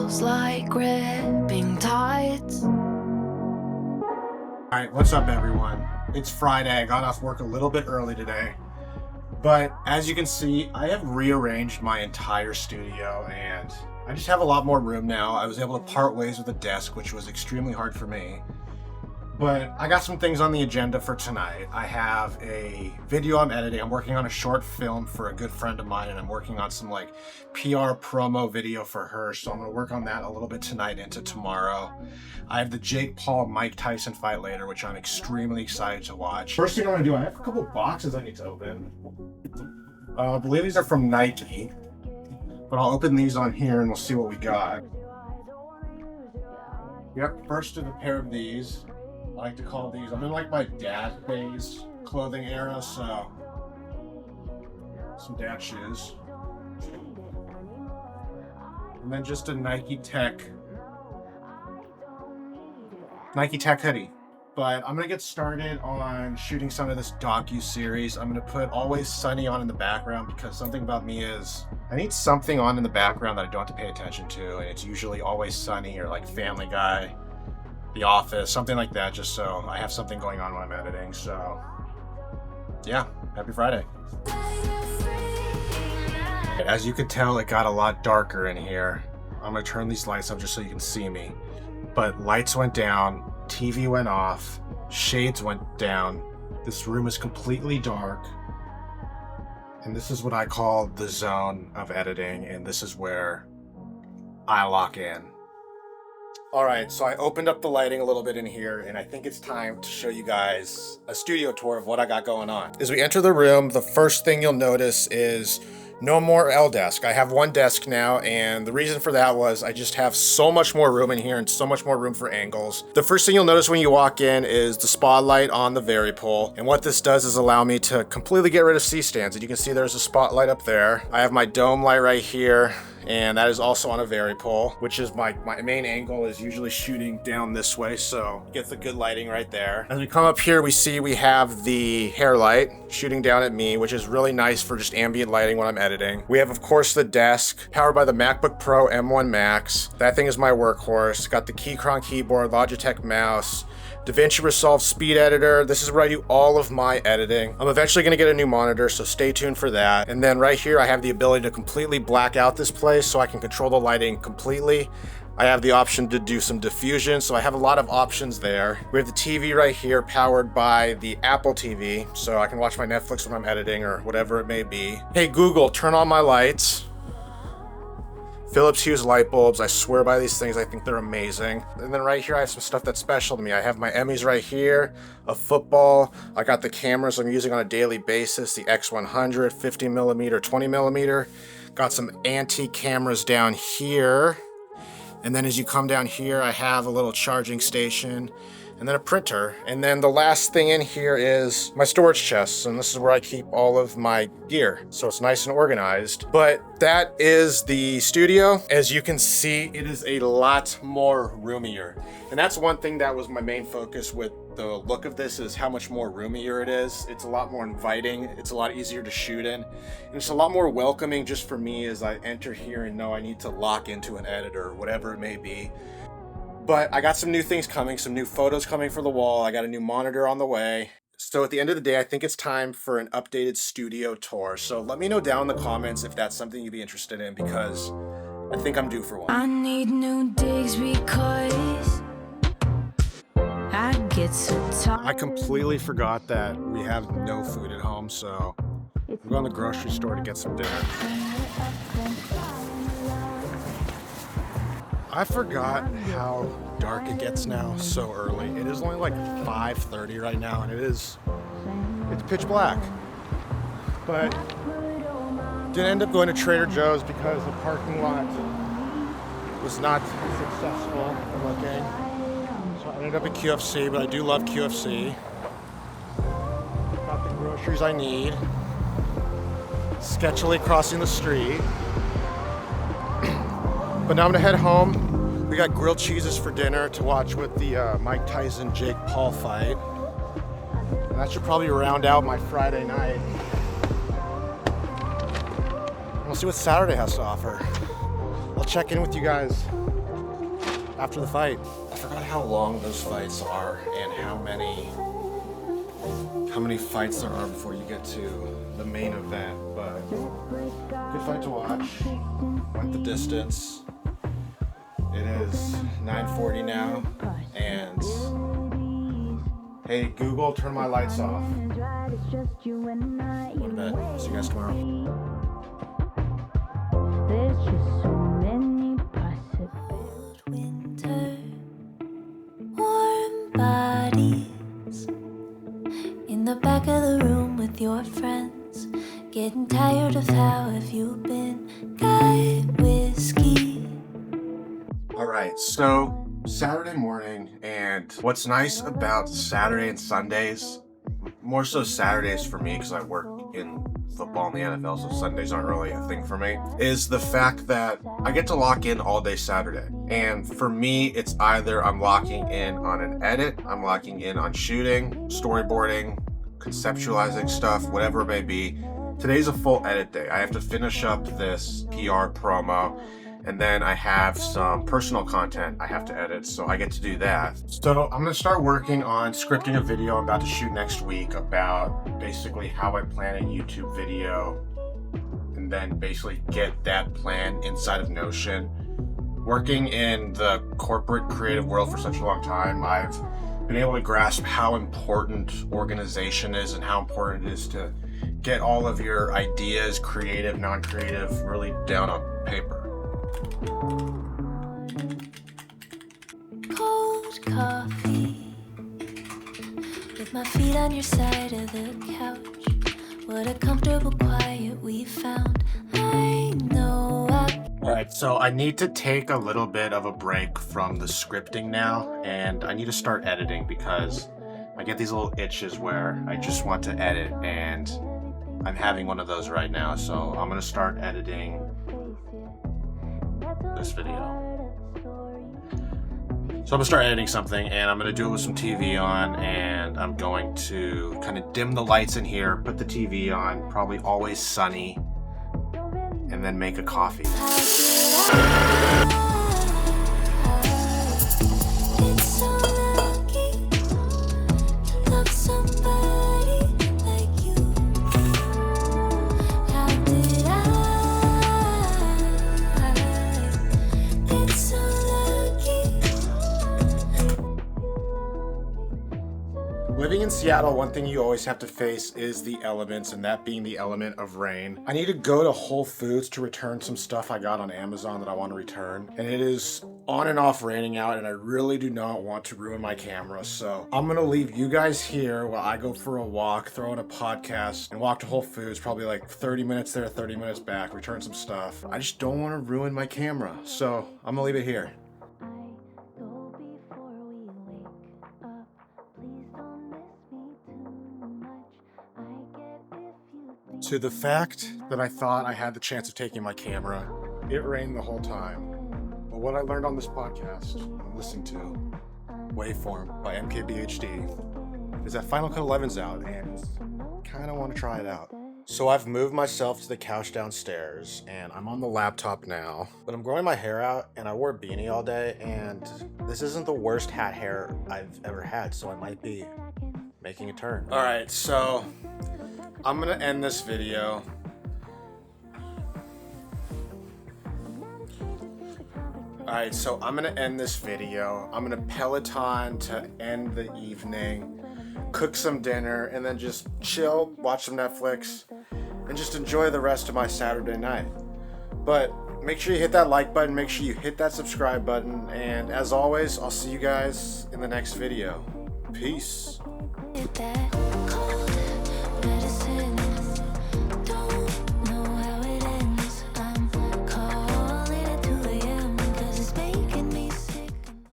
feels like gripping tides. Alright, what's up everyone? It's Friday. I got off work a little bit early today. But as you can see, I have rearranged my entire studio and I just have a lot more room now. I was able to part ways with the desk, which was extremely hard for me. But I got some things on the agenda for tonight. I have a video I'm editing. I'm working on a short film for a good friend of mine, and I'm working on some like PR promo video for her. So I'm gonna work on that a little bit tonight into tomorrow. I have the Jake Paul Mike Tyson fight later, which I'm extremely excited to watch. First thing I'm gonna do, I have a couple boxes I need to open. I believe these are from Nike, but I'll open these on here and we'll see what we got. Yep, first is a pair of these. I like to call these, I'm in like my dad phase clothing era, so some dad shoes. And then just a Nike Tech hoodie. But I'm gonna get started on shooting some of this docu-series. I'm gonna put Always Sunny on in the background because something about me is, I need something on in the background that I don't have to pay attention to, and it's usually Always Sunny or like Family Guy, The Office, something like that, just so I have something going on when I'm editing. So yeah, happy Friday. As you can tell, it got a lot darker in here. I'm gonna turn these lights up just so you can see me. But lights went down, TV went off, shades went down. This room is completely dark. And this is what I call the zone of editing, and this is where I lock in. Alright, so I opened up the lighting a little bit in here, and I think it's time to show you guys a studio tour of what I got going on. As we enter the room, the first thing you'll notice is no more L desk. I have one desk now, and the reason for that was I just have so much more room in here and so much more room for angles. The first thing you'll notice when you walk in is the spotlight on the Varipole, and what this does is allow me to completely get rid of C-stands. And you can see there's a spotlight up there. I have my dome light right here, and that is also on a Varipole, which is my main angle is usually shooting down this way, so it gets the good lighting right there. As we come up here, we see we have the hair light shooting down at me, which is really nice for just ambient lighting when I'm editing. We have, of course, the desk powered by the MacBook Pro M1 Max. That thing is my workhorse. Got the Keychron keyboard, Logitech mouse, DaVinci Resolve Speed Editor. This is where I do all of my editing. I'm eventually gonna get a new monitor, so stay tuned for that. And then right here, I have the ability to completely black out this place so I can control the lighting completely. I have the option to do some diffusion, so I have a lot of options there. We have the TV right here powered by the Apple TV, so I can watch my Netflix when I'm editing or whatever it may be. Hey Google, turn on my lights. Philips Hue light bulbs, I swear by these things, I think they're amazing. And then right here I have some stuff that's special to me. I have my Emmys right here, a football, I got the cameras I'm using on a daily basis, the X100, 50mm, 20mm. Got some antique cameras down here. And then as you come down here, I have a little charging station and then a printer. And then the last thing in here is my storage chest. And this is where I keep all of my gear. So it's nice and organized. But that is the studio. As you can see, it is a lot more roomier. And that's one thing that was my main focus with the look of this, is how much more roomier it is. It's a lot more inviting. It's a lot easier to shoot in. And it's a lot more welcoming just for me as I enter here and know I need to lock into an editor or whatever it may be. But I got some new things coming, some new photos coming for the wall. I got a new monitor on the way. So at the end of the day, I think it's time for an updated studio tour. So let me know down in the comments if that's something you'd be interested in, because I think I'm due for one. I need new digs because I get so tired. I completely forgot that we have no food at home, so we're going to the grocery store to get some dinner. I forgot how dark it gets now so early. It is only like 5:30 right now, and it's pitch black. But didn't end up going to Trader Joe's because the parking lot was not successful looking. So I ended up at QFC, but I do love QFC. Got the groceries I need. Sketchily crossing the street. But now I'm gonna head home. We got grilled cheeses for dinner to watch with the Mike Tyson Jake Paul fight. And that should probably round out my Friday night. We'll see what Saturday has to offer. I'll check in with you guys after the fight. I forgot how long those fights are and how many fights there are before you get to the main event, but good fight to watch. Went the distance. It is 9:40 now, and hey Google, turn my lights off. Go to bed. See you guys tomorrow. There's just so many possibilities. Winter, warm bodies in the back of the room with your friends, getting tired of how have you been? Got whiskey. All right, so Saturday morning, and what's nice about Saturday and Sundays, more so Saturdays for me because I work in football in the NFL, so Sundays aren't really a thing for me, is the fact that I get to lock in all day Saturday. And for me, it's either I'm locking in on an edit, I'm locking in on shooting, storyboarding, conceptualizing stuff, whatever it may be. Today's a full edit day. I have to finish up this PR promo, and then I have some personal content I have to edit, so I get to do that. So I'm gonna start working on scripting a video I'm about to shoot next week about basically how I plan a YouTube video, and then basically get that plan inside of Notion. Working in the corporate creative world for such a long time, I've been able to grasp how important organization is and how important it is to get all of your ideas, creative, non-creative, really down on paper. Cold coffee with my feet on your side of the couch. What a comfortable quiet we found. I know All right, so I need to take a little bit of a break from the scripting now, and I need to start editing because I get these little itches where I just want to edit, and I'm having one of those right now. So I'm gonna start editing this video. So I'm gonna start editing something, and I'm gonna do it with some TV on, and I'm going to kind of dim the lights in here, put the TV on, probably Always Sunny, and then make a coffee. it's so lucky to love somebody like you. How did I get so lucky? Living in Seattle, one thing you always have to face is the elements, and that being the element of rain. I need to go to Whole Foods to return some stuff I got on Amazon that I want to return, and it is on and off raining out, and I really do not want to ruin my camera, so I'm gonna leave you guys here while I go for a walk, throw in a podcast, and walk to Whole Foods, probably like 30 minutes there, 30 minutes back, return some stuff. I just don't want to ruin my camera, so I'm gonna leave it here. To the fact that I thought I had the chance of taking my camera, it rained the whole time. But what I learned on this podcast, I'm listening to Waveform by MKBHD, is that Final Cut 11's out, and kind of want to try it out. So I've moved myself to the couch downstairs, and I'm on the laptop now. But I'm growing my hair out, and I wore a beanie all day, and this isn't the worst hat hair I've ever had, so I might be making a turn. All right, so I'm gonna end this video. Alright, so I'm gonna end this video. I'm gonna Peloton to end the evening, cook some dinner, and then just chill, watch some Netflix, and just enjoy the rest of my Saturday night. But make sure you hit that like button, make sure you hit that subscribe button, and as always, I'll see you guys in the next video. Peace. That